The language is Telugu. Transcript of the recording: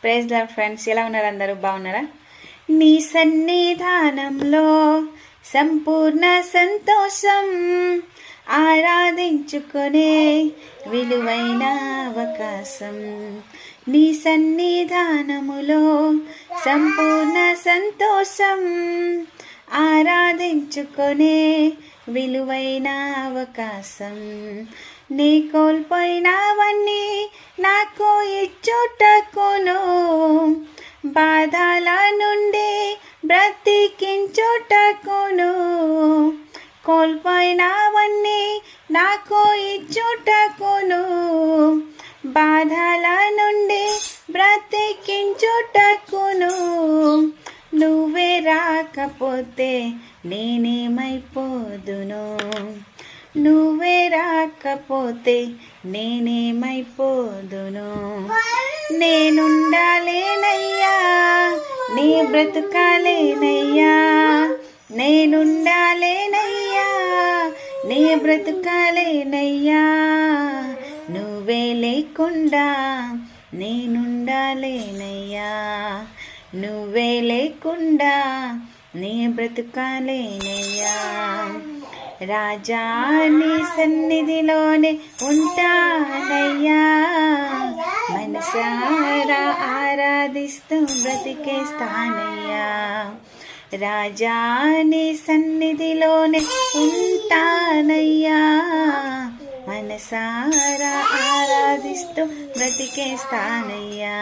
ప్రైజ్ లార్డ్ ఫ్రెండ్స్, ఎలా ఉన్నారు? అందరూ బాగున్నారా? నీ సన్నిధానంలో సంపూర్ణ సంతోషం, ఆరాధించుకునే విలువైన అవకాశం. నీ సన్నిధానములో సంపూర్ణ సంతోషం, ఆరాధించుకునే విలువైన అవకాశం. నీ కోల్పోయినవన్నీ నాకు ఇచ్చుటకును, బాధల నుండి బ్రతికించుటకును. కోల్పోయినవన్నీ నాకు ఇచ్చుటకును, బాధల నుండి బ్రతికించుటకును. నువ్వే రాకపోతే నేనేమైపోదును, నువ్వే రాకపోతే నేనేమైపోదును. నేనుండాలేనయ్యా, నీ బ్రతుకాలేనయ్యా. నేనుండాలేనయ్యా, నీ బ్రతుకాలేనయ్యా. నువ్వే లేకుండా నేనుండాలేనయ్యా, నువ్వే లేకుండా నీ బ్రతుకాలేనయ్యా. రాజా నీ సన్నిధిలోనే ఉంటానయ్యా, మనసారా ఆరాధిస్తూ బ్రతికేస్తానయ్యా. రాజా నీ సన్నిధిలోనే ఉంటానయ్యా, మనసారా ఆరాధిస్తూ బ్రతికేస్తానయ్యా.